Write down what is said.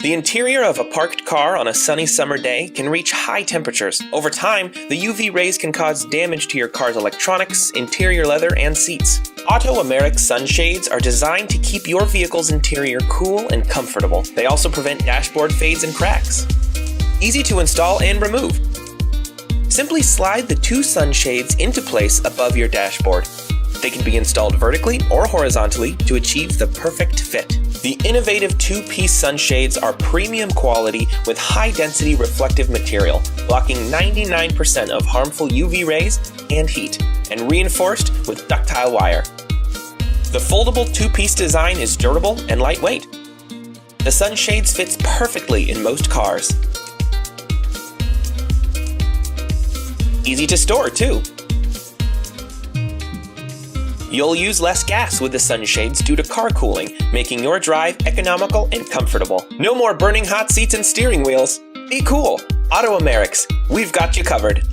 The interior of a parked car on a sunny summer day can reach high temperatures. Over time, the UV rays can cause damage to your car's electronics, interior leather, and seats. Autoamerics sunshades are designed to keep your vehicle's interior cool and comfortable. They also prevent dashboard fades and cracks. Easy to install and remove. Simply slide the two sunshades into place above your dashboard. They can be installed vertically or horizontally to achieve the perfect fit. The innovative two-piece sunshades are premium quality with high-density reflective material, blocking 99% of harmful UV rays and heat, and reinforced with ductile wire. The foldable two-piece design is durable and lightweight. The sunshades fits perfectly in most cars. Easy to store, too. You'll use less gas with the sunshades due to car cooling, making your drive economical and comfortable. No more burning hot seats and steering wheels. Be cool. Autoamerics. We've got you covered.